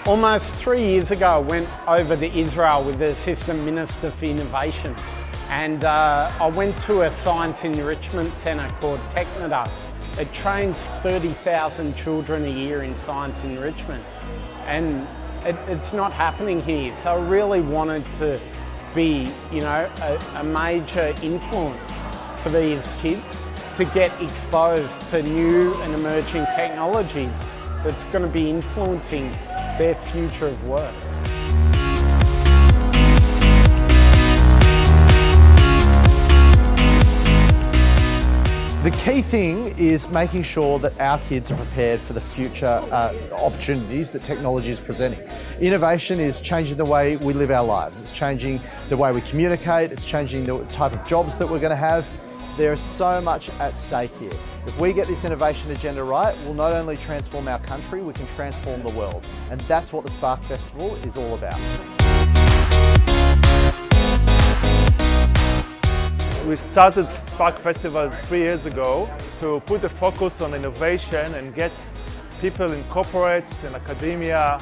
Almost 3 years ago, I went over to Israel with the Assistant Minister for Innovation, and I went to a science enrichment centre called Technida. It trains 30,000 children a year in science enrichment, and it's not happening here. So I really wanted to be, a major influence for these kids to get exposed to new and emerging technologies that's going to be influencing their future of work. The key thing is making sure that our kids are prepared for the future opportunities that technology is presenting. Innovation is changing the way we live our lives. It's changing the way we communicate. It's changing the type of jobs that we're going to have. There is so much at stake here. If we get this innovation agenda right, we'll not only transform our country, we can transform the world. And that's what the Spark Festival is all about. We started Spark Festival 3 years ago to put the focus on innovation and get people in corporates and academia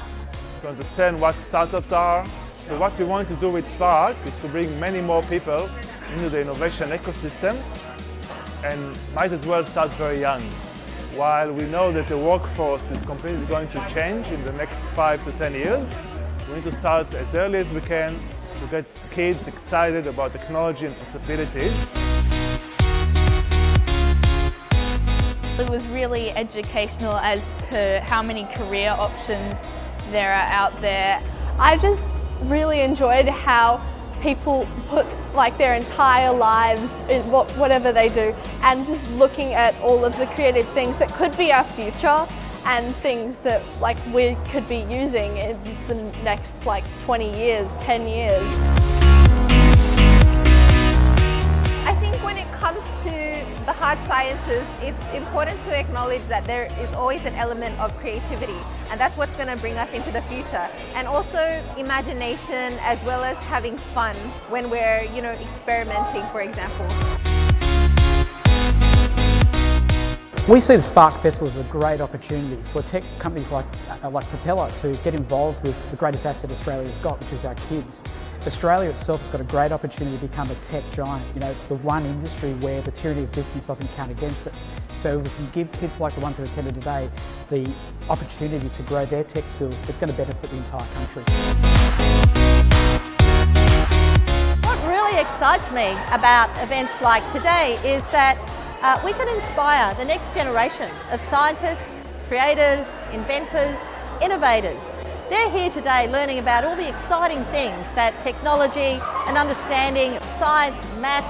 to understand what startups are. So what we want to do with Spark is to bring many more people into the innovation ecosystem, and might as well start very young. While we know that the workforce is completely going to change in the next 5 to 10 years, we need to start as early as we can to get kids excited about technology and possibilities. It was really educational as to how many career options there are out there. I just really enjoyed how people put their entire lives in whatever they do, and just looking at all of the creative things that could be our future and things that we could be using in the next 20 years, 10 years. I think when it comes to the hard sciences, it's important to acknowledge that there is always an element of creativity, and that's what's going to bring us into the future. And also imagination, as well as having fun when we're, experimenting, for example. We see the Spark Festival as a great opportunity for tech companies like Propeller to get involved with the greatest asset Australia's got, which is our kids. Australia itself has got a great opportunity to become a tech giant. It's the one industry where the tyranny of distance doesn't count against us. So we can give kids like the ones who attended today the opportunity to grow their tech skills. It's going to benefit the entire country. What really excites me about events like today is that we can inspire the next generation of scientists, creators, inventors, innovators. They're here today learning about all the exciting things that technology and understanding of science, maths,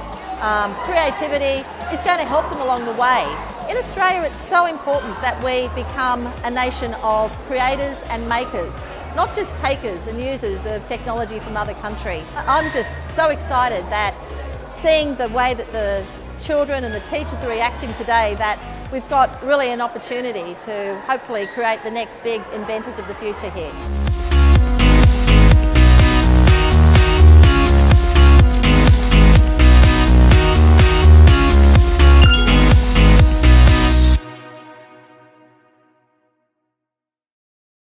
creativity is going to help them along the way. In Australia, it's so important that we become a nation of creators and makers, not just takers and users of technology from other countries. I'm just so excited that seeing the way that the children and the teachers are reacting today, that we've got really an opportunity to hopefully create the next big inventors of the future here.